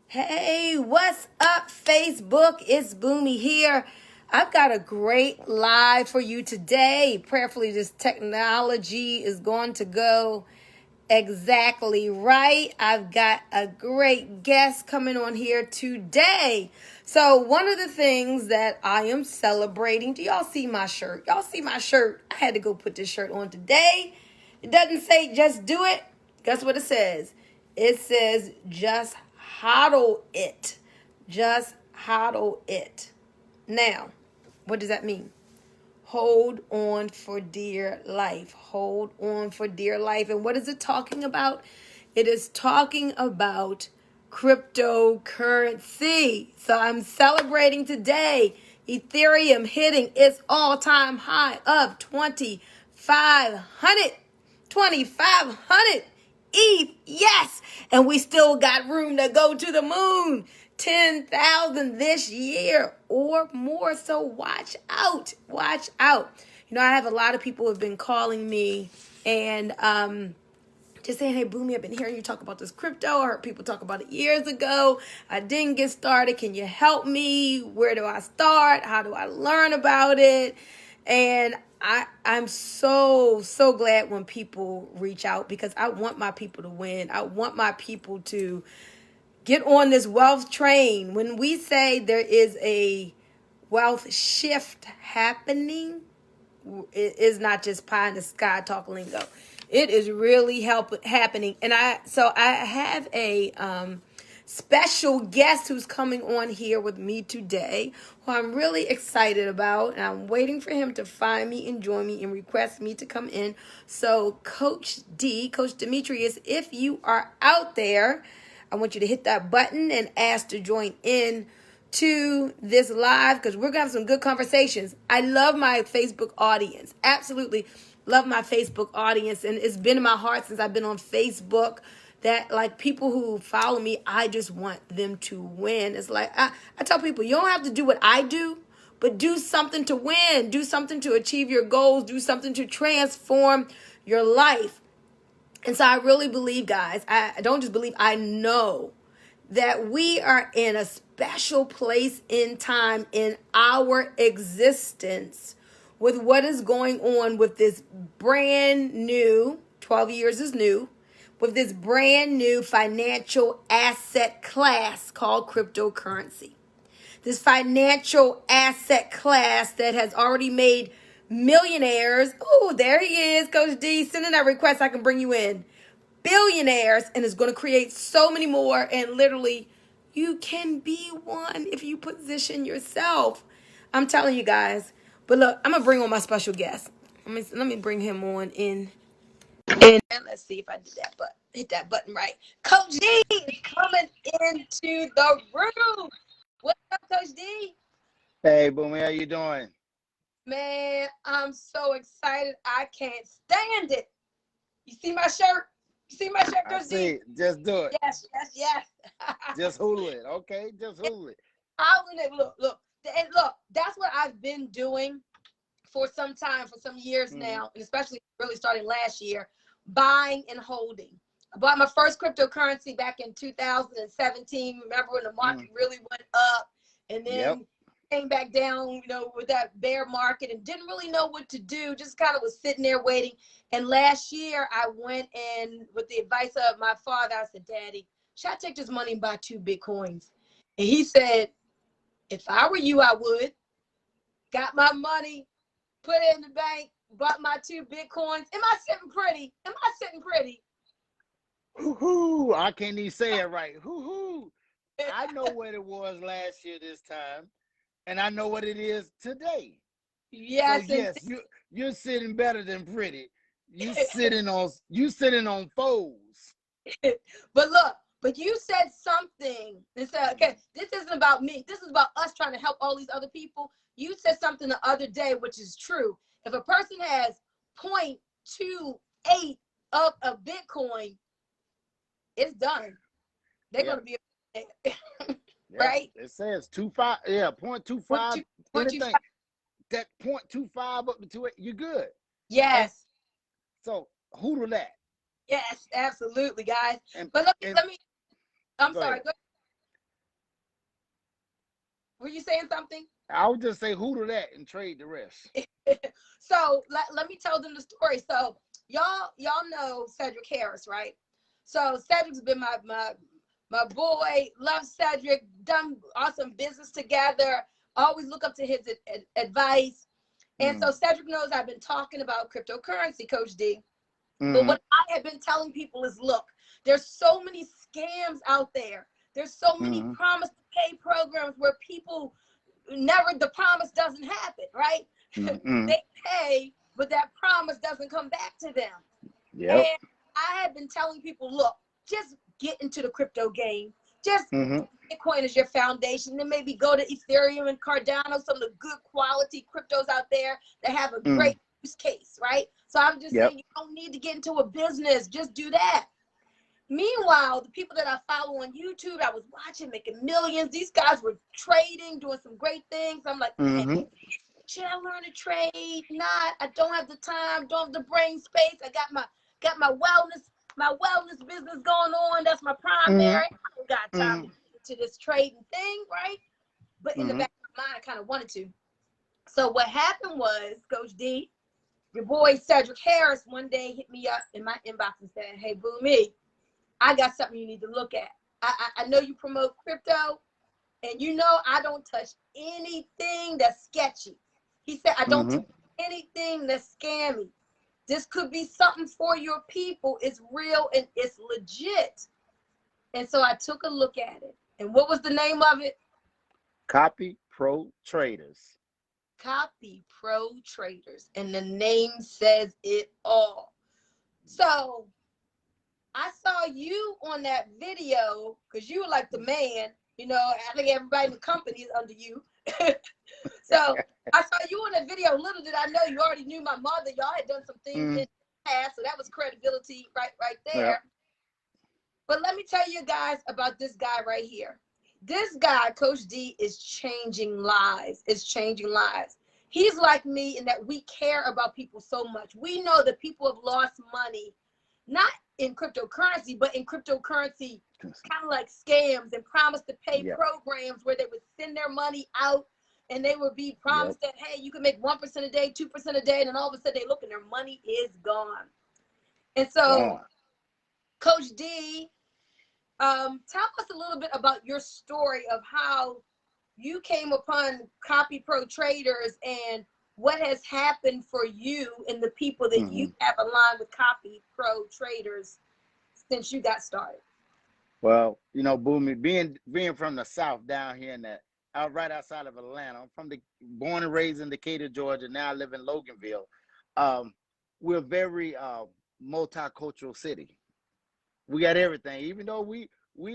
Hey, what's up, Facebook? It's Bunmi here. I've got a great live for you today. Prayerfully, this technology is going to go exactly right. I've got a great guest coming on here today. So, one of the things that I am celebrating, do y'all see my shirt? Y'all see my shirt? I had to go put this shirt on today. It doesn't say just do it. Guess what it says? It says just hodl it. Just hodl it. Now, what does that mean? Hold on for dear life. Hold on for dear life. And what is it talking about? It is talking about cryptocurrency. So I'm celebrating today Ethereum hitting its all-time high of 2,500. 2,500 ETH, yes. And we still got room to go to the moon. 10,000 this year or more. So watch out. Watch out. I have a lot of people who have been calling me and just saying, hey, Boomy, I've been hearing you talk about this crypto. I heard people talk about it years ago. I didn't get started. Can you help me? Where do I start? How do I learn about it? And I'm so glad when people reach out because I want my people to win. I want my people to get on this wealth train. When we say there is a wealth shift happening, it is not just pie in the sky talk lingo. It is really happening. And I have a special guest who's coming on here with me today, who I'm really excited about. And I'm waiting for him to find me and join me and request me to come in. So Coach Demetrius, if you are out there, I want you to hit that button and ask to join in to this live because we're going to have some good conversations. I love my Facebook audience. Absolutely love my Facebook audience. And it's been in my heart since I've been on Facebook that like people who follow me, I just want them to win. It's like I tell people, you don't have to do what I do, but do something to win. Do something to achieve your goals. Do something to transform your life. And so I really believe, guys, I don't just believe, I know that we are in a special place in time in our existence with what is going on with this brand new, 12 years is new, with this brand new financial asset class called cryptocurrency. This financial asset class that has already made millionaires. Oh, there he is, Coach D. Send in that request. I can bring you in. Billionaires, and is going to create so many more. And literally, you can be one if you position yourself. I'm telling you guys. But look, I'm going to bring on my special guest. Let me bring him on in. And let's see if I did that button. Hit that button right. Coach D is coming into the room. What's up, Coach D? Hey, Bunmi, how you doing? Man, I'm so excited. I can't stand it. You see my shirt? You see my shirt, I Coach D? see. Just do it. Yes. Just hula it. Okay, just hula it. Look. That's what I've been doing for some time, for some years now, and especially really starting last year, buying and holding. I bought my first cryptocurrency back in 2017. Remember when the market really went up, and then came back down, with that bear market, and didn't really know what to do. Just kind of was sitting there waiting. And last year, I went in with the advice of my father. I said, Daddy, should I take this money and buy 2 Bitcoins? And he said, if I were you, I would. Got my money, put it in the bank, bought my 2 Bitcoins. Am I sitting pretty? Hoo-hoo. I can't even say it right. Hoo-hoo. I know what it was last year this time, and I know what it is today. Yes. So yes, you're sitting better than pretty. You sitting on foes. But you said something. And said, okay, this isn't about me. This is about us trying to help all these other people. You said something the other day, which is true. If a person has 0.28 of a Bitcoin, it's done. They're going to be right. It says 2.5. Yeah, 0.25. Anything that 0.25 up to it, you're good. Yes. So hoodle that. Yes, absolutely, guys. But let me. I'm sorry. Go ahead. Were you saying something? I would just say hoodle that and trade the rest. So let me tell them the story. So y'all know Cedric Harris, right? So Cedric's been my boy. Love Cedric. Done awesome business together. Always look up to his advice. And so Cedric knows I've been talking about cryptocurrency, Coach D. But what I have been telling people is, look, there's so many scams out there. There's so many promise to pay programs where people the promise doesn't happen, right? They pay, but that promise doesn't come back to them. Yep. And I have been telling people, look, just get into the crypto game. Just Bitcoin is your foundation. Then maybe go to Ethereum and Cardano, some of the good quality cryptos out there that have a great use case, right? So I'm just saying, you don't need to get into a business. Just do that. Meanwhile, the people that I follow on YouTube, I was watching, making millions. These guys were trading, doing some great things. I'm like, hey, should I learn to trade? Not. I don't have the time. Don't have the brain space. I got my wellness business going on. That's my primary. I don't got time to this trading thing, right? But in the back of my mind, I kind of wanted to. So what happened was, Coach D, your boy Cedric Harris one day hit me up in my inbox and said, hey, Bunmi, I got something you need to look at. I know you promote crypto, and you know I don't touch anything that's sketchy. He said, I don't touch anything that's scammy. This could be something for your people. It's real and it's legit. And so I took a look at it. And what was the name of it? CopyPro Traders. CopyPro Traders. And the name says it all. So I saw you on that video because you were like the man, you know, I think everybody in the company is under you. So I saw you on that video. Little did I know you already knew my mother. Y'all had done some things in the past, so that was credibility right there. Yep. But let me tell you guys about this guy right here. This guy, Coach D, is changing lives. It's changing lives. He's like me in that we care about people so much. We know that people have lost money, not in cryptocurrency, but in cryptocurrency kind of like scams and promise to pay programs where they would send their money out and they would be promised that, hey, you can make 1% a day, 2% a day, and then all of a sudden they look and their money is gone. And so, Coach D, tell us a little bit about your story of how you came upon CopyPro Traders and what has happened for you and the people that you have aligned with CopyPro Traders since you got started. Well, you know, Bunmi, being from the South down here in that, right outside of Atlanta. I'm born and raised in Decatur, Georgia. Now I live in Loganville. We're a very multicultural city. We got everything, even though we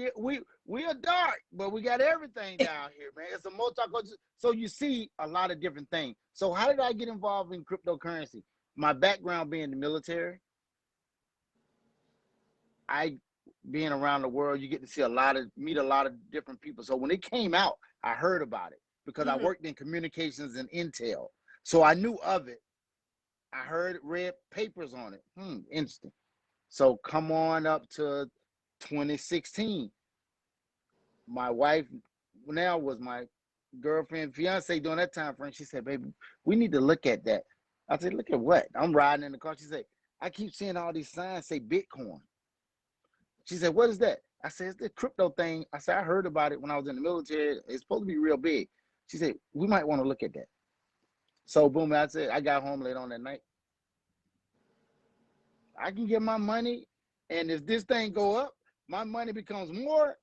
are dark, but we got everything down here, man. It's a multicultural. So you see a lot of different things. So how did I get involved in cryptocurrency? My background being the military, being around the world, you get to see meet a lot of different people. So when it came out, I heard about it because I worked in communications and intel. So I knew of it. I read papers on it. Interesting. So come on up to 2016. My wife now was my girlfriend, fiance during that time frame. She said, baby, we need to look at that. I said, look at what? I'm riding in the car. She said, I keep seeing all these signs say Bitcoin. She said, what is that? I said, it's the crypto thing. I said, I heard about it when I was in the military. It's supposed to be real big. She said, we might want to look at that. So boom, I said, I got home late on that night. I can get my money, and if this thing go up, my money becomes more.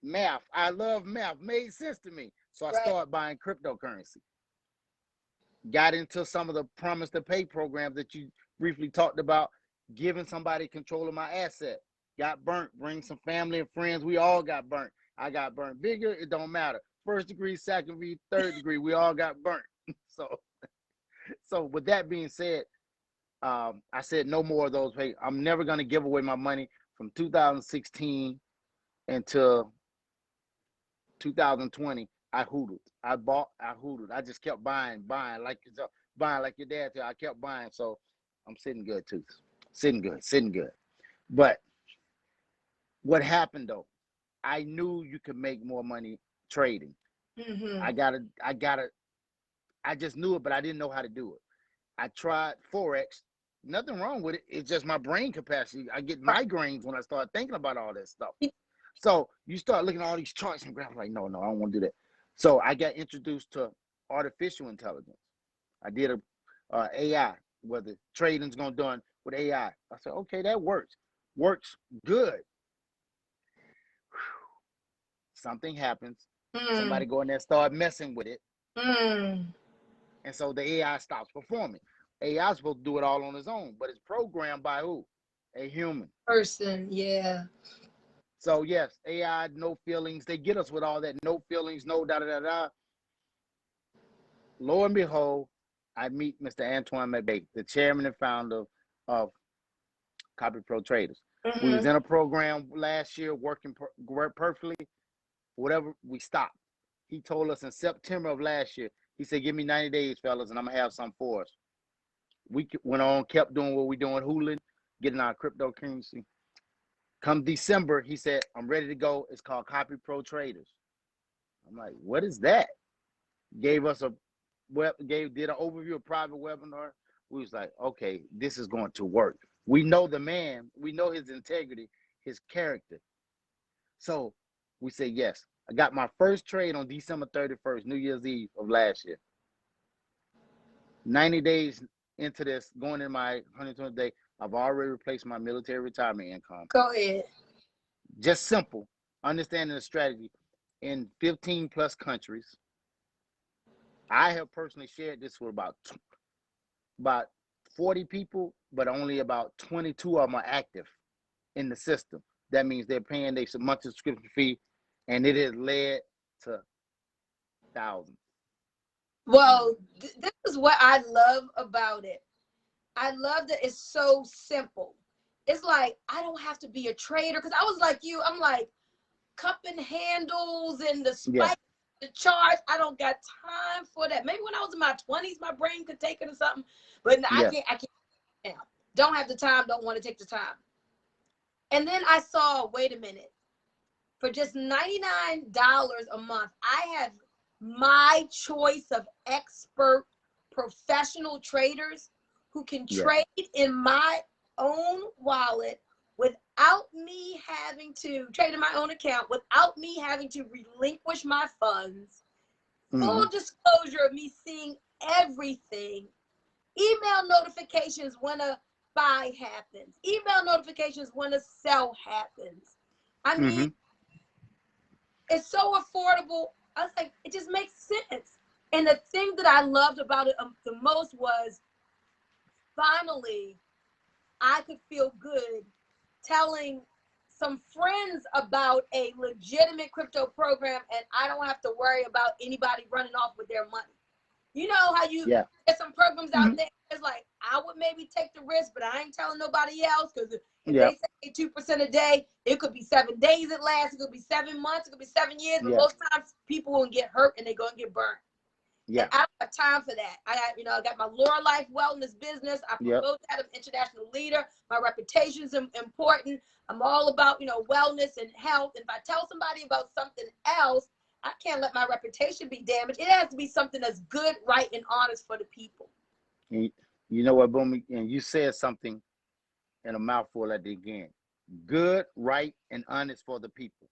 Math. I love math. Made sense to me. So I started buying cryptocurrency. Got into some of the promise to pay programs that you briefly talked about, giving somebody control of my asset. Got burnt. Bring some family and friends. We all got burnt. I got burnt. Bigger, it don't matter. First degree, second degree, third degree, we all got burnt. So with that being said, I said no more of those. Hey, I'm never going to give away my money from 2016 until 2020. I hoodled. I hoodled. I just kept buying like your dad did. I kept buying. So I'm sitting good too. Sitting good. But what happened though? I knew you could make more money trading. I just knew it, but I didn't know how to do it. I tried Forex. Nothing wrong with it. It's just my brain capacity. I get migraines when I start thinking about all that stuff. So you start looking at all these charts and graphs like, no, I don't want to do that. So I got introduced to artificial intelligence. I did a AI, where the trading's going to done with AI. I said, okay, that works. Works good. Something happens. Somebody go in there and start messing with it. And so the AI stops performing. AI is supposed to do it all on its own, but it's programmed by who? A human. Person, yeah. So yes, AI, no feelings. They get us with all that no feelings, no da-da-da-da. Lo and behold, I meet Mr. Antoine McBay, the chairman and founder of CopyPro Traders. We was in a program last year working perfectly. Whatever, we stopped. He told us in September of last year, he said, give me 90 days, fellas, and I'm going to have something for us. We went on, kept doing what we're doing, hooling, getting our cryptocurrency. Come December, he said, I'm ready to go. It's called CopyPro Traders. I'm like, what is that? Gave us did an overview of private webinar. We was like, okay, this is going to work. We know the man, we know his integrity, his character. So we said, yes. I got my first trade on December 31st, New Year's Eve of last year. 90 days into this, going in my 120th day, I've already replaced my military retirement income. Go ahead. Just simple, understanding the strategy in 15 plus countries. I have personally shared this with about 40 people, but only about 22 of them are active in the system. That means they're paying their monthly subscription fee, and it has led to thousands. Well, this is what I love about it. I love that it's so simple. It's like, I don't have to be a trader, because I was like you. I'm like, cupping handles and the spike, the charts. I don't got time for that. Maybe when I was in my 20s, my brain could take it or something, but I can't now. Don't have the time, don't want to take the time. And then I saw, wait a minute, for just $99 a month, I have my choice of expert professional traders who can trade in my own wallet without me having to trade in my own account, without me having to relinquish my funds. Full disclosure of me seeing everything. Email notifications when a buy happens. Email notifications when a sell happens. I mean, it's so affordable. I was like, it just makes sense. And the thing that I loved about it the most was, finally, I could feel good telling some friends about a legitimate crypto program, and I don't have to worry about anybody running off with their money. You know how there's some programs out there, it's like, I would maybe take the risk, but I ain't telling nobody else, because if they say 2% a day, it could be 7 days it lasts, it could be 7 months, it could be 7 years, but most times people will get hurt and they're going to get burned. And I don't have time for that. I got my Laura Life Wellness business. I promote that. I'm an international leader. My reputation is important. I'm all about, wellness and health. And if I tell somebody about something else, I can't let my reputation be damaged. It has to be something that's good, right, and honest for the people. And you know what, Bunmi? And you said something in a mouthful at the end. Good, right, and honest for the people.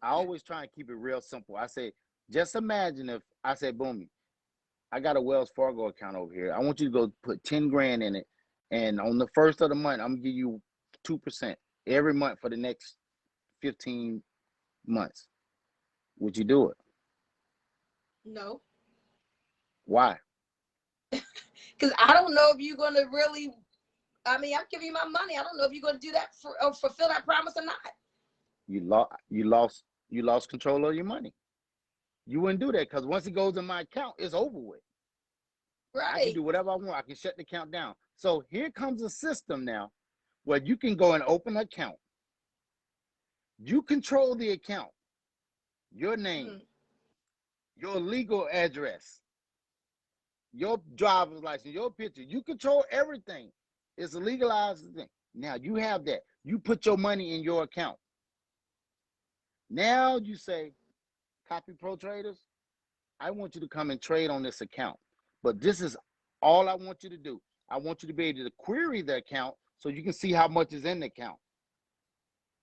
I always try and keep it real simple. I say, just imagine if I say, Bunmi, I got a Wells Fargo account over here. I want you to go put 10 grand in it. And on the first of the month, I'm going to give you 2% every month for the next 15 months. Would you do it? No. Why? Because I don't know if you're going to really, I'm giving you my money. I don't know if you're going to do that or fulfill that promise or not. You lost control of your money. You wouldn't do that, because once it goes in my account, it's over with. Right. I can do whatever I want. I can shut the account down. So here comes a system now where you can go and open an account. You control the account, your name, your legal address, your driver's license, your picture. You control everything. It's a legalized thing. Now you have that. You put your money in your account. Now you say, CopyPro traders, I want you to come and trade on this account. But this is all I want you to do. I want you to be able to query the account so you can see how much is in the account.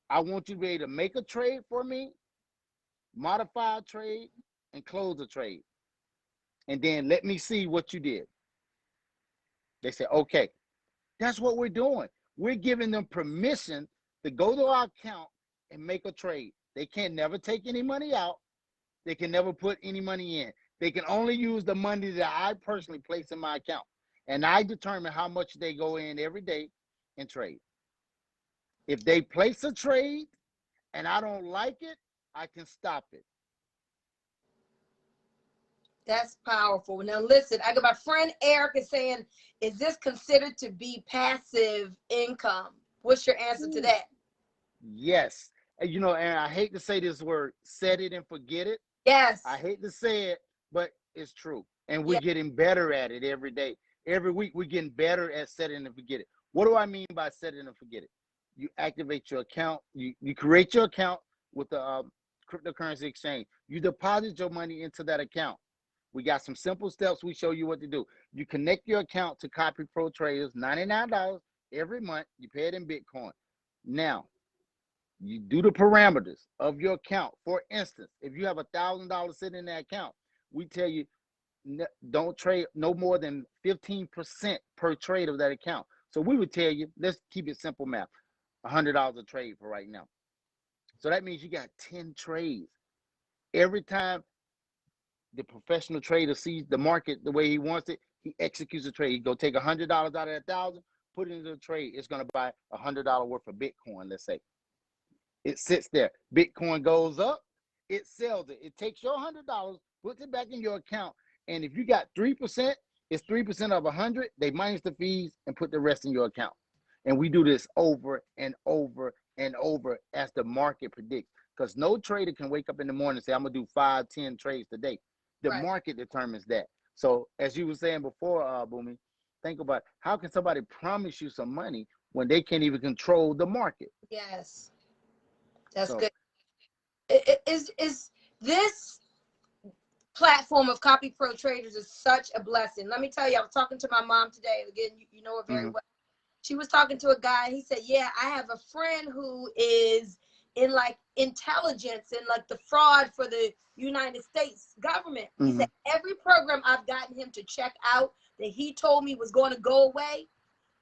I want you to be able to make a trade for me, modify a trade, and close a trade. And then let me see what you did. They say, okay, that's what we're doing. We're giving them permission to go to our account and make a trade. They can never take any money out. They can never put any money in. They can only use the money that I personally place in my account. And I determine how much they go in every day and trade. If they place a trade and I don't like it, I can stop it. That's powerful. Now listen, I got my friend Eric is saying, is this considered to be passive income? What's your answer to that? Yes. You know, and I hate to say this word, set it and forget it. Yes. I hate to say it, but it's true. And we're getting better at it every day. Every week, we're getting better at set it and forget it. What do I mean by set it and forget it? You activate your account. You create your account with the cryptocurrency exchange. You deposit your money into that account. We got some simple steps. We show you what to do. You connect your account to CopyPro Traders, $99 every month. You pay it in Bitcoin. Now, you do the parameters of your account. For instance, if you have $1,000 sitting in that account, we tell you don't trade no more than 15% per trade of that account. So we would tell you, let's keep it simple math, $100 a trade for right now. So that means you got 10 trades. Every time the professional trader sees the market the way he wants it, he executes a trade. He go take $100 out of that 1,000, put it into a trade. It's going to buy $100 worth of Bitcoin, let's say. It sits there. Bitcoin goes up, it sells it. It takes your $100, puts it back in your account. And if you got 3%, it's 3% of 100. They minus the fees and put the rest in your account. And we do this over and over and over as the market predicts. Because no trader can wake up in the morning and say, I'm going to do 5, 10 trades today. The market determines that. So as you were saying before, Bunmi, think about how can somebody promise you some money when they can't even control the market? Yes. That's good. Is this platform of CopyPro Traders is such a blessing. Let me tell you, I was talking to my mom today. Again, you know her very well. She was talking to a guy. He said, yeah, I have a friend who is in like intelligence and like the fraud for the United States government. He said, every program I've gotten him to check out that he told me was going to go away,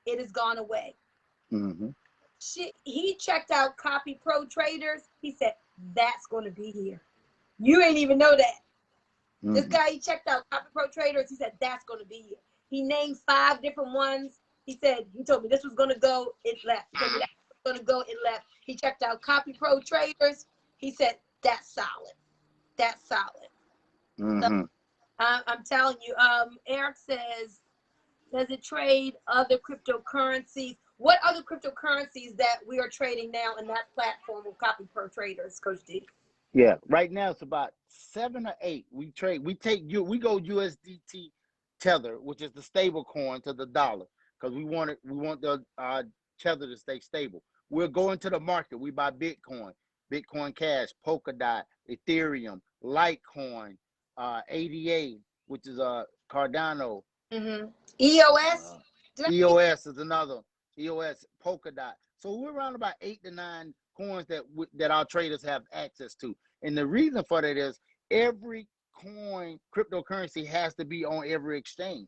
it has gone away. He checked out CopyPro Traders. He said, that's going to be here. You ain't even know that. This guy, he checked out CopyPro Traders. He said, that's going to be here. He named 5 different ones. He said, he told me this was going to go, it left. He told me that was going to go, it left. He checked out CopyPro Traders. He said, that's solid. That's solid. So, I'm telling you, Eric says, does it trade other cryptocurrencies? What other cryptocurrencies that we are trading now in that platform of CopyPro Traders, Coach D? Yeah, right now it's about 7 or 8. We go USDT tether, which is the stable coin to the dollar, because we want the tether to stay stable. We'll go into the market. We buy Bitcoin, Bitcoin Cash, Polkadot, Ethereum, Litecoin, ADA, which is Cardano. EOS? EOS is another. EOS, Polkadot. So we're around about 8 to 9 coins that our traders have access to. And the reason for that is every coin, cryptocurrency has to be on every exchange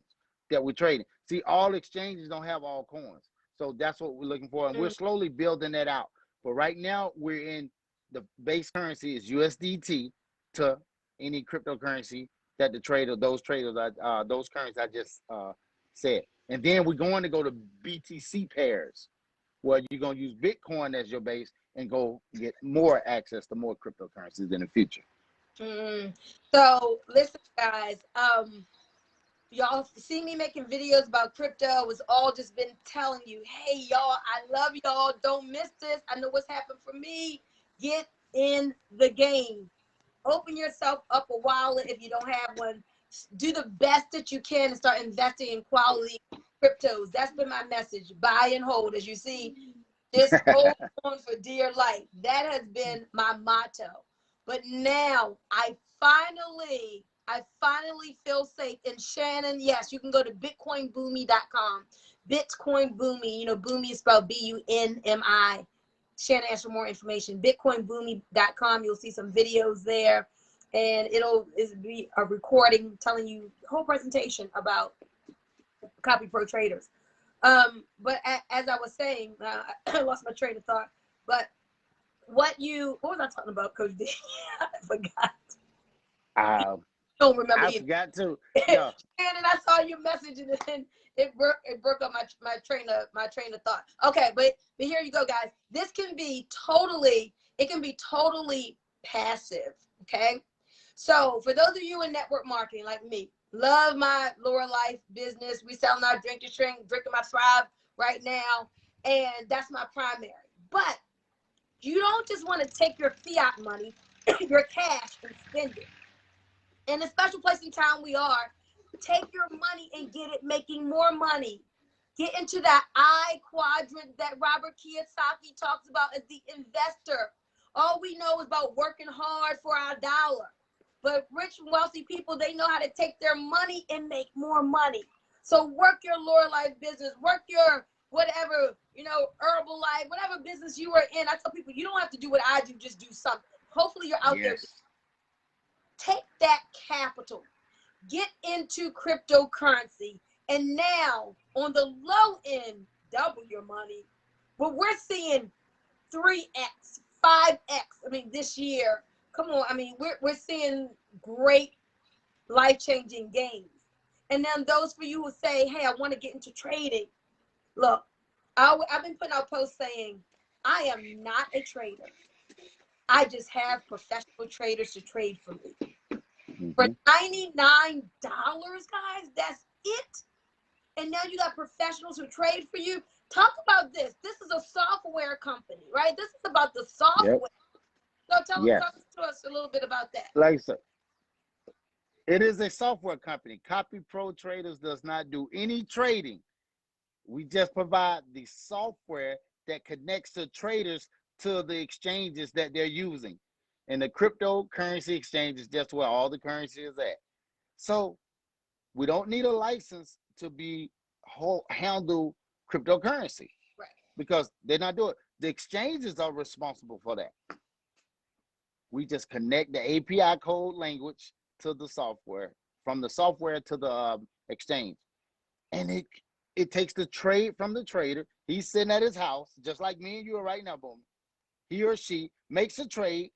that we're trading. See, all exchanges don't have all coins. So that's what we're looking for. And we're slowly building that out. But right now we're in the base currency is USDT to any cryptocurrency that those currencies I just said. And then we're going to go to BTC pairs, where you're going to use Bitcoin as your base and go get more access to more cryptocurrencies in the future. So listen, guys, y'all see me making videos about crypto. It's all just been telling you, hey, y'all, I love y'all. Don't miss this. I know what's happened for me. Get in the game. Open yourself up a wallet if you don't have one. Do the best that you can and start investing in quality cryptos. That's been my message. Buy and hold. As you see, just hold on for dear life. That has been my motto. But now I finally feel safe. And Shannon, yes, you can go to bitcoinboomy.com. Bitcoin Boomy, you know, Boomy is spelled Bunmi. Shannon asked for more information. Bitcoinboomy.com. You'll see some videos there, and it'll be a recording telling you the whole presentation about CopyPro traders. But as I was saying, I lost my train of thought. But what was I talking about, Coach D? I forgot. Don't remember. I forgot to. Yeah. And I saw your message, and then it broke up my train of thought. Okay, but here you go, guys. This can be totally passive. Okay, so for those of you in network marketing like me, love my Laura Life business. We selling our drink to shrink, drinking my Thrive right now, and that's my primary. But you don't just want to take your fiat money, your cash, and spend it. In the special place in time we are, take your money and get it making more money. Get into that I quadrant that Robert Kiyosaki talks about as the investor. All we know is about working hard for our dollar. But rich and wealthy people, they know how to take their money and make more money. So work your Laura Life business, work your whatever, you know, herbal life, whatever business you are in. I tell people, you don't have to do what I do, just do something. Hopefully you're out there. Take that capital, get into cryptocurrency, and now on the low end, double your money. But we're seeing 3x, 5x. I mean, this year, come on. I mean, we're seeing great life-changing gains. And then those for you who say, hey, I want to get into trading. Look, I've been putting out posts saying, I am not a trader. I just have professional traders to trade for me. For $99, guys, that's it. And now you got professionals who trade for you. Talk about this. This is a software company, right? This is about the software. Yep. So talk to us a little bit about that. Like so, it is a software company. CopyPro Traders does not do any trading. We just provide the software that connects the traders to the exchanges that they're using. And the cryptocurrency exchange is just where all the currency is at. So we don't need a license to handle cryptocurrency, right? Because they're not doing it. The exchanges are responsible for that. We just connect the API code language to the software, from the software to the exchange, and it takes the trade from the trader. He's sitting at his house, just like me and you are right now, boom. He or she makes a trade.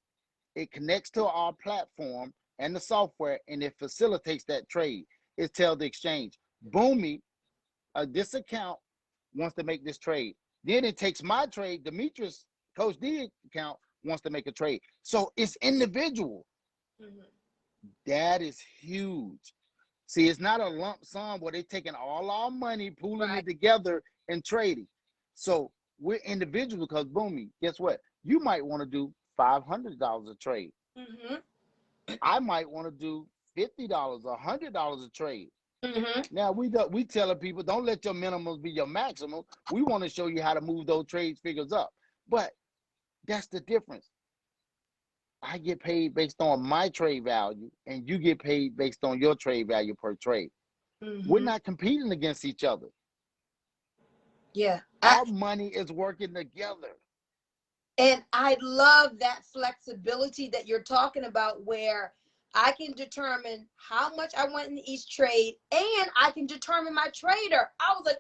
It connects to our platform and the software, and it facilitates that trade. It tells the exchange, Boomy, this account wants to make this trade. Then it takes my trade. Demetrius, Coach D account wants to make a trade. So it's individual. That is huge. See, it's not a lump sum where they're taking all our money, pooling it together and trading. So we're individual because, Boomy, guess what? You might want to do $500 a trade. I might want to do $50 or $100 a trade. Now we telling people, don't let your minimums be your maximum. We want to show you how to move those trade figures up. But that's the difference. I get paid based on my trade value, and you get paid based on your trade value per trade. We're not competing against each other. Yeah. Our money is working together. And I love that flexibility that you're talking about, where I can determine how much I want in each trade, and I can determine my trader. I was like,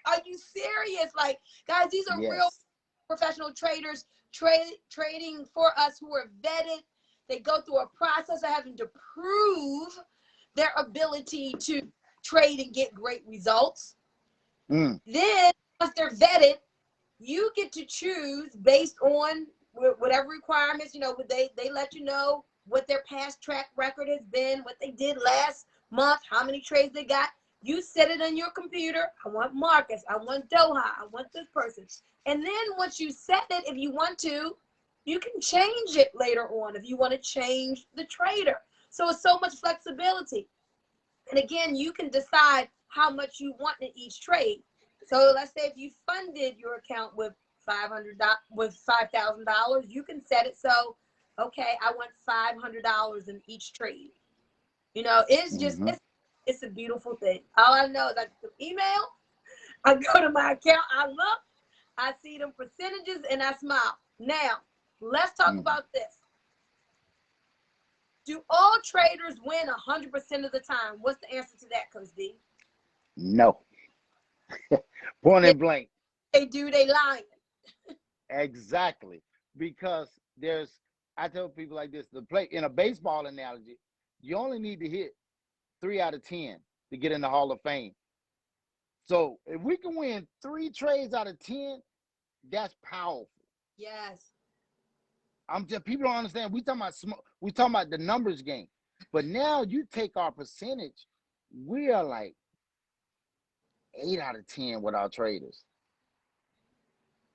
what? Are you serious? Like, guys, these are real professional traders trading for us who are vetted. They go through a process of having to prove their ability to trade and get great results. Then once they're vetted, you get to choose based on whatever requirements, you know, they let you know what their past track record has been, what they did last month, how many trades they got. You set it on your computer. I want Marcus. I want Doha. I want this person. And then once you set it, if you want to, you can change it later on if you want to change the trader. So it's so much flexibility. And again, you can decide how much you want in each trade. So let's say if you funded your account with $5,000, you can set it so Okay, I want $500 in each trade. You know, it's just, Mm-hmm. it's a beautiful thing. All I know is I get the email, I go to my account, I look, I see them percentages, and I smile. Now, let's talk Mm-hmm. about this. Do all traders win 100% of the time? What's the answer to that, Coach D? No. Point Yeah, and blank. they do, they lying. Exactly. Because I tell people like this, the play in a baseball analogy, you only need to hit 3 out of 10 to get in the Hall of Fame. So if we can win 3 trades out of 10, that's powerful. Yes. I'm just people don't understand. We talking about the numbers game, but now you take our percentage, we are like 8 out of 10 with our traders.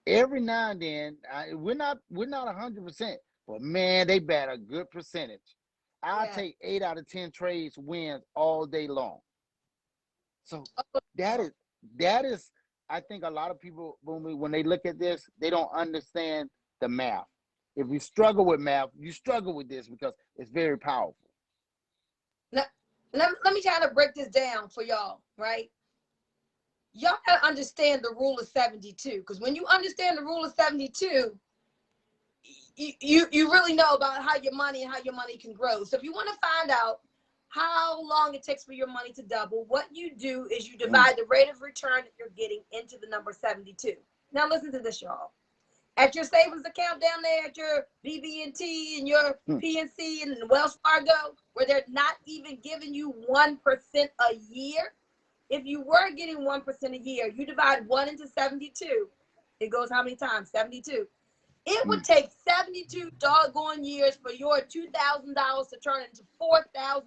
Every now and then, we're not 100%, but man, they bat a good percentage. I'll Yeah. take 8 out of 10 trades wins all day long. So that is I think a lot of people when they look at this, they don't understand the math. If you struggle with math, you struggle with this because it's very powerful. Now, let me try to break this down for y'all, right? Y'all gotta understand the rule of 72, because when you understand the rule of 72, you really know about how your money and how your money can grow. So if you want to find out how long it takes for your money to double, what you do is you divide the rate of return that you're getting into the number 72. Now listen to this, y'all. At your savings account down there at your BB&T and your PNC and Wells Fargo, where they're not even giving you 1% a year, if you were getting 1% a year, you divide 1 into 72. It goes how many times? 72. It would take 72 doggone years for your $2,000 to turn into $4,000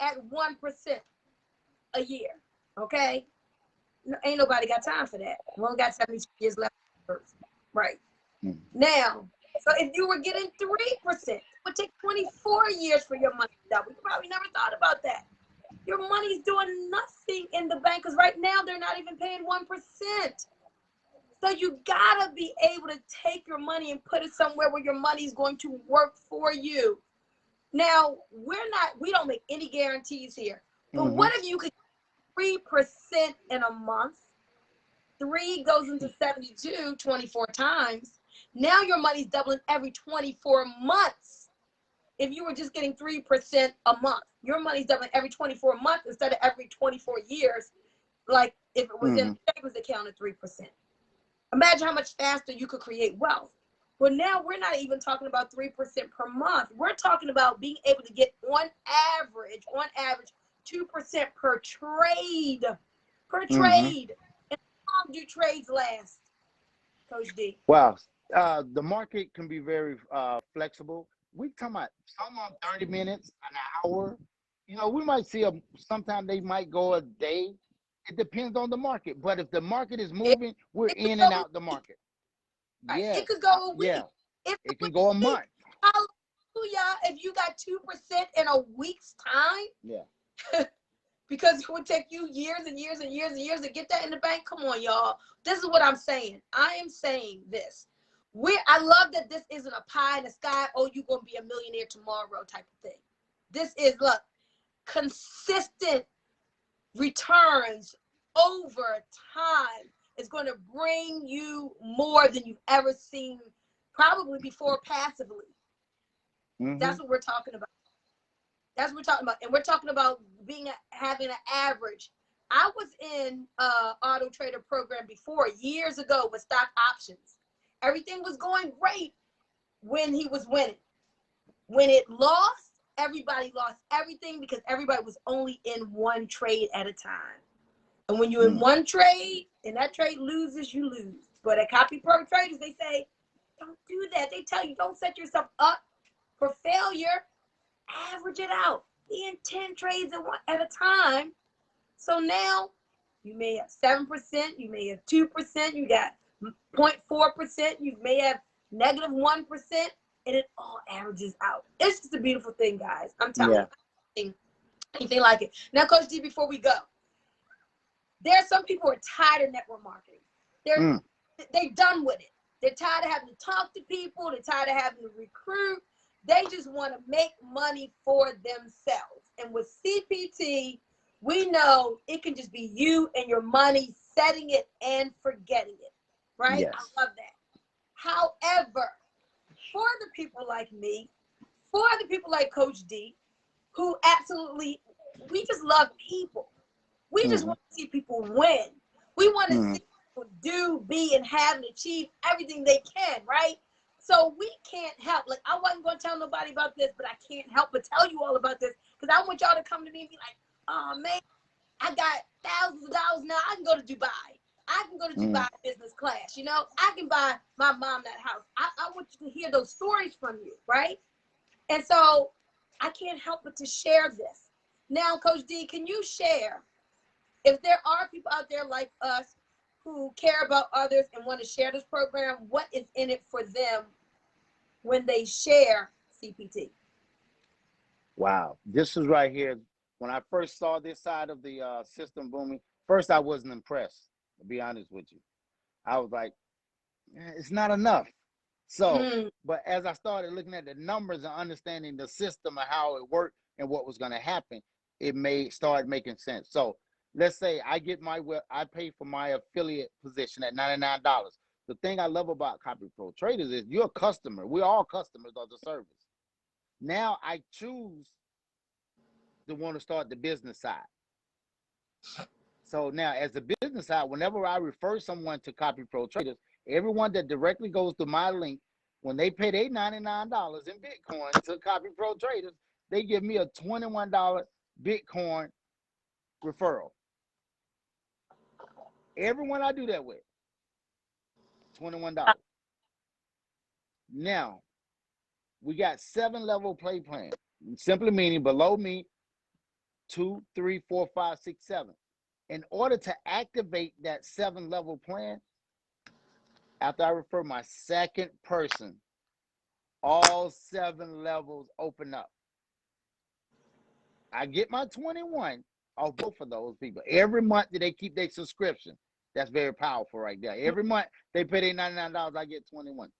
at 1% a year. Okay? Ain't nobody got time for that. We only got 72 years left. Right. Now, so if you were getting 3%, it would take 24 years for your money to double. You probably never thought about that. Your money's doing nothing in the bank because right now they're not even paying 1%. So you gotta be able to take your money and put it somewhere where your money is going to work for you. Now, we don't make any guarantees here. But what if you could 3% in a month? 3 goes into 72 24 times. Now your money's doubling every 24 months. If you were just getting 3% a month, your money's doubling every 24 months instead of every 24 years, like if it was in a savings account at 3%. Imagine how much faster you could create wealth. But now we're not even talking about 3% per month. We're talking about being able to get on average, 2% per trade. Per trade. And how long do trades last, Coach D? Well, the market can be very flexible. We talking about some on 30 minutes, an hour. You know, we might see sometimes they might go a day. It depends on the market. But if the market is moving, we're in and out the market. Yes. It could go a week. Yeah. It can go a month. Hallelujah. If you got 2% in a week's time. Yeah. Because it would take you years and years and years and years to get that in the bank. Come on, y'all. This is what I'm saying. I am saying this. I love that this isn't a pie in the sky, oh, you're going to be a millionaire tomorrow type of thing. This is, look, consistent returns over time is going to bring you more than you've ever seen probably before passively. That's what we're talking about. That's what we're talking about. And we're talking about having an average. I was in auto trader program before, years ago, with stock options. Everything was going great when he was winning. When it lost, everybody lost everything because everybody was only in one trade at a time. And when you're in one trade and that trade loses, you lose. But at CopyPro traders, they say, don't do that. They tell you, don't set yourself up for failure. Average it out. Be in 10 trades at a time. So now you may have 7%, you may have 2%, you got 0.4%, you may have negative 1%, and it all averages out. It's just a beautiful thing, guys. I'm telling you, anything like it. Now, Coach D, before we go, there are some people who are tired of network marketing. They're done with it. They're tired of having to talk to people. They're tired of having to recruit. They just want to make money for themselves. And with CPT, we know it can just be you and your money, setting it and forgetting it, right? Yes. I love that. However, for the people like me, for the people like Coach D, who absolutely, we just love people. We just want to see people win. We want to see people do, be, and have and achieve everything they can, right? So we can't help. Like, I wasn't going to tell nobody about this, but I can't help but tell you all about this because I want y'all to come to me and be like, oh, man, I got thousands of dollars now. I can go to Dubai. I can go to Dubai business class. You know, I can buy my mom that house. I want you to hear those stories from you, right? And so I can't help but to share this. Now, Coach D, can you share, if there are people out there like us who care about others and want to share this program, what is in it for them when they share CPT? Wow. This is right here. When I first saw this side of the system, Bunmi, first I wasn't impressed, to be honest with you. I was like, it's not enough. So, but as I started looking at the numbers and understanding the system and how it worked and what was going to happen, it start making sense. So let's say I pay for my affiliate position at $99. The thing I love about CopyPro Traders is you're a customer. We're all customers of the service. Now I choose to want to start the business side. So now as the business side, whenever I refer someone to CopyPro Traders, everyone that directly goes to my link, when they pay their $99 in Bitcoin to CopyPro Traders, they give me a $21 Bitcoin referral. Everyone I do that with, $21. Now, we got 7-level play plan. Simply meaning below me, 2, 3, 4, 5, 6, 7. In order to activate that 7-level plan, after I refer my second person, all 7 levels open up. I get my 21 off both of those people. Every month that they keep their subscription. That's very powerful right there. Every month they pay their $99, I get 21.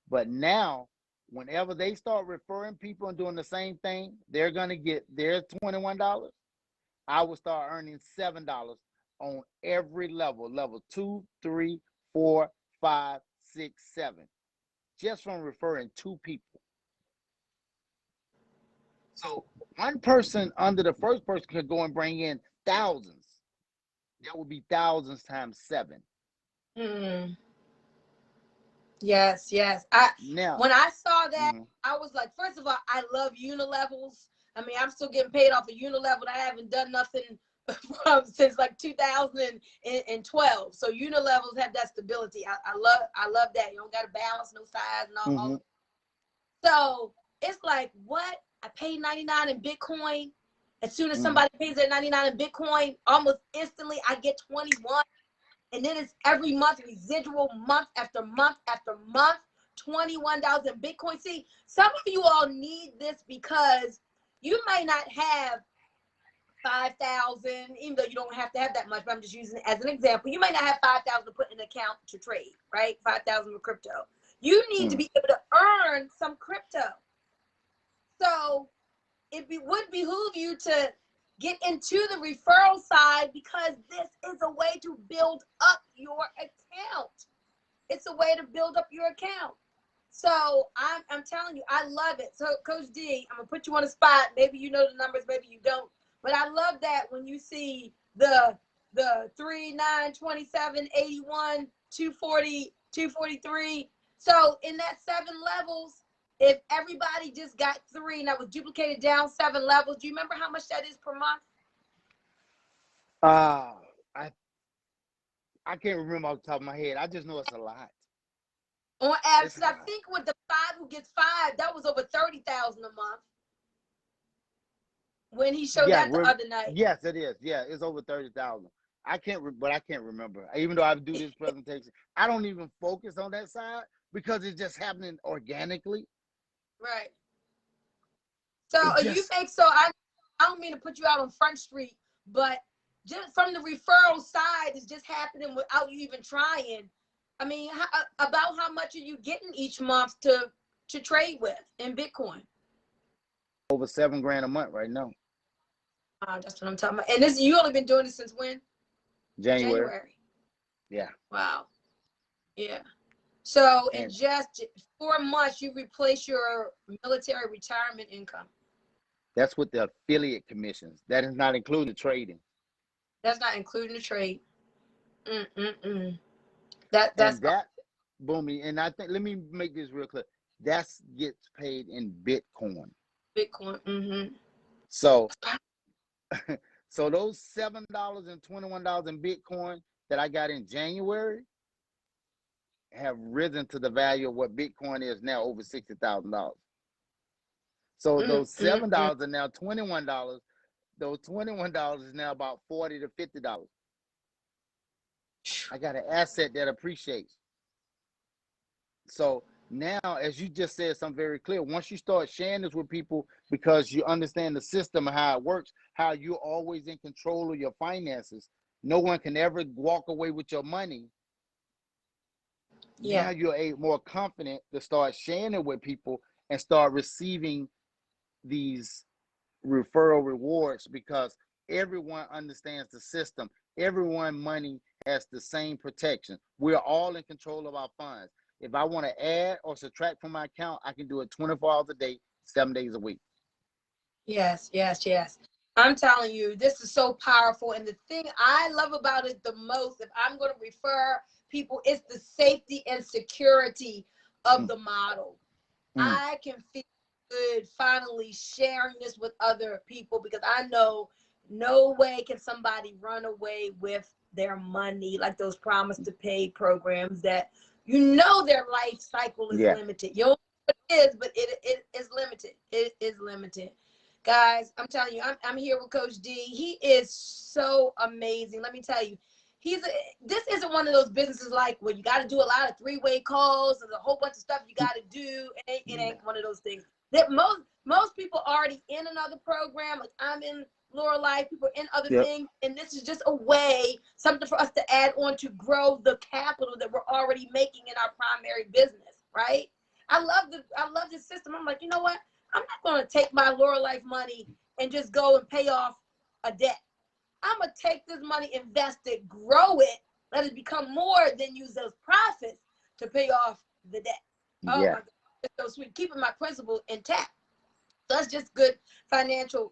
But now, whenever they start referring people and doing the same thing, they're going to get their $21. I will start earning $7 on every level, level 2, 3, 4, 5, 6, 7, just from referring 2 people. So one person under the first person could go and bring in thousands. That would be thousands times 7. Yes, yes. Now, when I saw that, I was like, first of all, I love unilevels. I mean, I'm still getting paid off a unilevel. I haven't done nothing since like 2012. So unilevels have that stability. I love that. You don't got to balance no size and all. So it's like, what? I paid 99 in Bitcoin. As soon as somebody pays their 99 in Bitcoin, almost instantly I get 21. And then it's every month, residual, month after month after month, $21 in Bitcoin. See, some of you all need this because you might not have 5,000, even though you don't have to have that much, but I'm just using it as an example. You might not have 5,000 to put in an account to trade, right? 5,000 with crypto. You need to be able to earn some crypto. So it would behoove you to get into the referral side because this is a way to build up your account. It's a way to build up your account. So I'm telling you, I love it. So Coach D, I'm gonna put you on the spot. Maybe you know the numbers, maybe you don't. But I love that when you see the 3, 9, 27, 81, 240, 243. So in that 7 levels, if everybody just got 3 and that was duplicated down 7 levels, do you remember how much that is per month? I can't remember off the top of my head. I just know it's a lot. On average, I think with the 5 who gets 5, that was over 30,000 a month. When he showed that the other night. Yes, it is. Yeah, it's over 30,000. But I can't remember. Even though I do this presentation, I don't even focus on that side because it's just happening organically. Right. So I don't mean to put you out on Front Street, but just from the referral side, it's just happening without you even trying. I mean, about how much are you getting each month to trade with in Bitcoin? Over $7,000 a month right now. That's what I'm talking about. And this, you only been doing this since when? January. Yeah. Wow. Yeah. So in And just 4 months, you replace your military retirement income. that's with the affiliate commissions. That is not including the trading. That's not including the trade. And That's that, Bunmi, and I think, let me make this real clear. That gets paid in Bitcoin. Bitcoin. Mm-hmm. So, so those $7 and $21 in Bitcoin that I got in January have risen to the value of what Bitcoin is now, over $60,000. So those $7 are now $21. Those $21 is now about $40 to $50. I got an asset that appreciates. So now, as you just said something very clear, once you start sharing this with people because you understand the system and how it works, how you're always in control of your finances, no one can ever walk away with your money. Yeah. Now you're more confident to start sharing it with people and start receiving these referral rewards, because everyone understands the system. Everyone money has the same protection. We're all in control of our funds. If I want to add or subtract from my account, I can do it 24 hours a day, 7 days a week. Yes, yes, yes. I'm telling you, this is so powerful. And the thing I love about it the most, if I'm going to refer people, it's the safety and security of the model. I can feel good finally sharing this with other people, because I know no way can somebody run away with their money, like those promise to pay programs that their life cycle is limited. You know what it is, but it is limited. It is limited. Guys, I'm telling you, I'm here with Coach D. He is so amazing. Let me tell you, this isn't one of those businesses like where you got to do a lot of three-way calls and a whole bunch of stuff you got to do. It ain't one of those things. That most people already in another program. Like I'm in Laura Life, people in other things, and this is just a way, something for us to add on to grow the capital that we're already making in our primary business, right? I love this system. I'm like, you know what? I'm not going to take my Laura Life money and just go and pay off a debt. I'm going to take this money, invest it, grow it, let it become more, then use those profits to pay off the debt. Oh my God, it's so sweet. Keeping my principles intact. So that's just good financial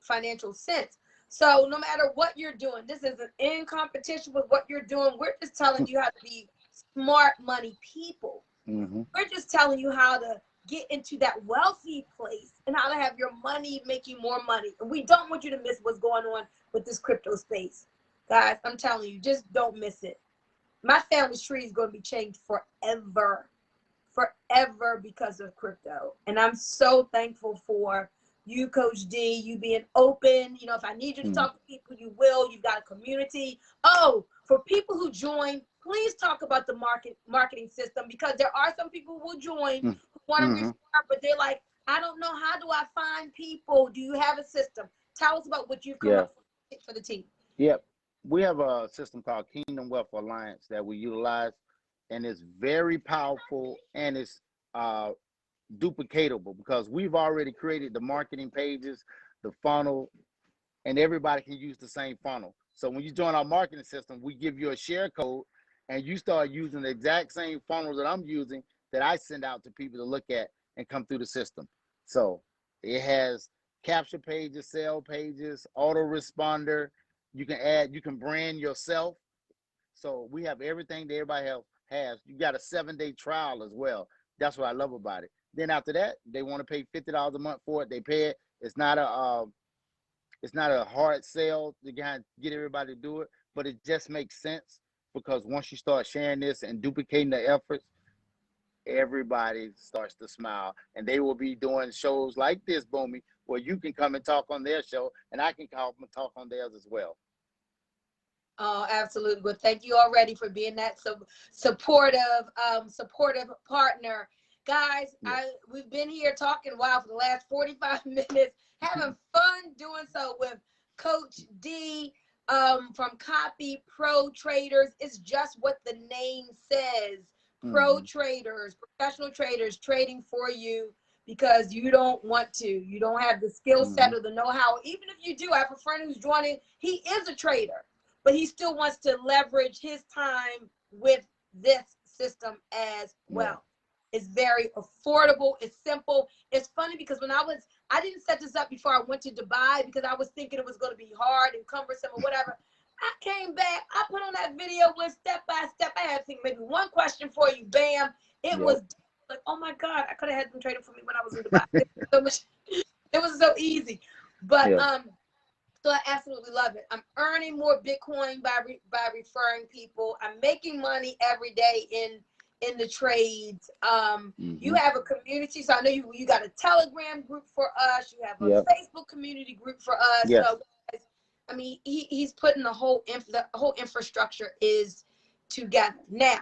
sense. So no matter what you're doing, this isn't in competition with what you're doing. We're just telling you how to be smart money people. We're just telling you how to get into that wealthy place and how to have your money make you more money. And we don't want you to miss what's going on with this crypto space. Guys, I'm telling you, just don't miss it. My family's tree is going to be changed forever because of crypto. And I'm so thankful for you, Coach D, you being open. You know, if I need you to talk to people, you will. You've got a community. Oh, for people who join, please talk about the marketing system, because there are some people who will join who want to refer, but they're like, I don't know, how do I find people? Do you have a system? Tell us about what you've come up with for the team. Yep. We have a system called Kingdom Wealth Alliance that we utilize, and it's very powerful, and it's duplicatable, because we've already created the marketing pages, the funnel, and everybody can use the same funnel. So when you join our marketing system, we give you a share code, and you start using the exact same funnel that I'm using, that I send out to people to look at and come through the system. So it has capture pages, sell pages, autoresponder. You can brand yourself. So we have everything that everybody else has. You got a 7-day trial as well. That's what I love about it. Then after that, they want to pay $50 a month for it. They pay it. It's not a hard sell to get everybody to do it, but it just makes sense, because once you start sharing this and duplicating the efforts, everybody starts to smile, and they will be doing shows like this, Bunmi, where you can come and talk on their show, and I can come and talk on theirs as well. Oh, absolutely. Well, thank you already for being that supportive partner. Guys, we've been here talking for the last 45 minutes, having fun doing so with Coach D from CopyPro Traders. It's just what the name says. pro traders, professional traders trading for you because you don't want to. You don't have the skill set or the know-how. Even if you do, I have a friend who's joining. He is a trader, but he still wants to leverage his time with this system as well. It's very affordable. It's simple. It's funny because when I didn't set this up before I went to Dubai because I was thinking it was going to be hard and cumbersome or whatever. I came back. I put on that video, went step by step. I had to think maybe one question for you. Bam. It was like, oh my God, I could have had them trading for me when I was in Dubai. It was so easy. But so I absolutely love it. I'm earning more Bitcoin by referring people. I'm making money every day in the trades. You have a community, so I know you got a Telegram group for us. You have a Facebook community group for us. So I mean, he's putting the whole infrastructure is together. Now,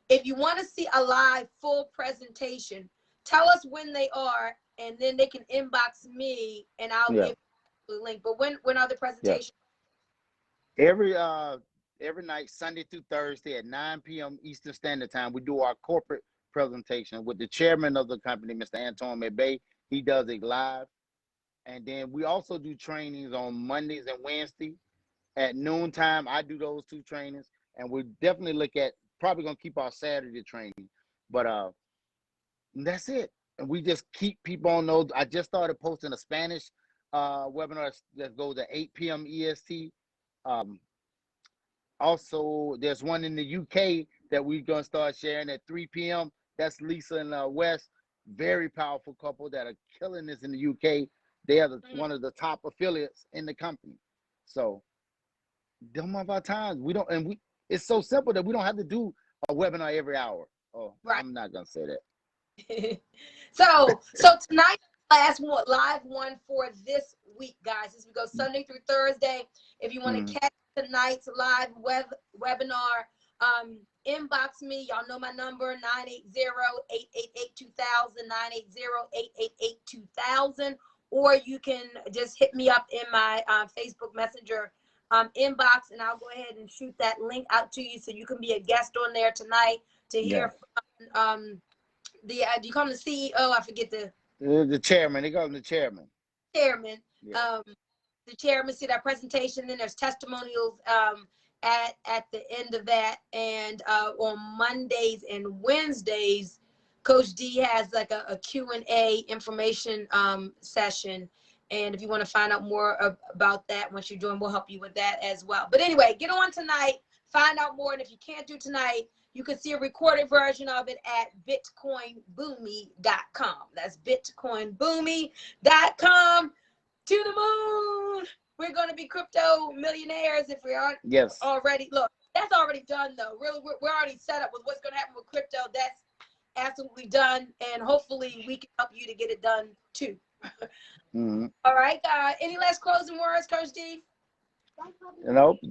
if you want to see a live full presentation, tell us when they are, and then they can inbox me, and I'll give you the link. But when are the presentations? Every night, Sunday through Thursday at 9 p.m. Eastern Standard Time, we do our corporate presentation with the chairman of the company, Mr. Antoine Mebe. He does it live. And then we also do trainings on Mondays and Wednesdays at noontime. I do those 2 trainings, and we definitely look at probably gonna keep our Saturday training. But that's it. And we just keep people on those. I just started posting a Spanish webinar that goes at 8 p.m. EST. Also, there's one in the UK that we're gonna start sharing at 3 p.m. That's Lisa and Wes, very powerful couple that are killing this in the UK. They are one of the top affiliates in the company. So them of our times. We don't, and it's so simple that we don't have to do a webinar every hour. Oh, I'm not gonna say that. So tonight, last one, live one for this week, guys. As we go Sunday through Thursday, if you want to catch tonight's live webinar, inbox me. Y'all know my number, 980-888-2000, 980-888-2000. Or you can just hit me up in my Facebook Messenger inbox, and I'll go ahead and shoot that link out to you so you can be a guest on there tonight to hear from do you call him the CEO? I forget the chairman. They call him the chairman. Chairman. The chairman, see that presentation. Then there's testimonials at the end of that. And on Mondays and Wednesdays, Coach D has like a Q&A information session. And if you want to find out more about that, once you join, we'll help you with that as well. But anyway, get on tonight, find out more. And if you can't do tonight, you can see a recorded version of it at bitcoinboomy.com. That's bitcoinboomy.com. To the moon. We're going to be crypto millionaires if we aren't already. Look, that's already done, though. Really, we're already set up with what's going to happen with crypto. That's absolutely done. And hopefully we can help you to get it done, too. All right, any last closing words, Coach D?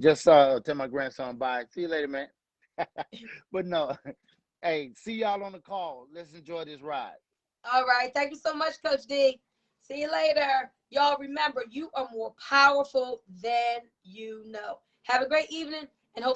Just tell my grandson bye. See you later, man. But no, hey, see y'all on the call. Let's enjoy this ride. All right. Thank you so much, Coach D. See you later. Y'all remember, you are more powerful than you know. Have a great evening, and hope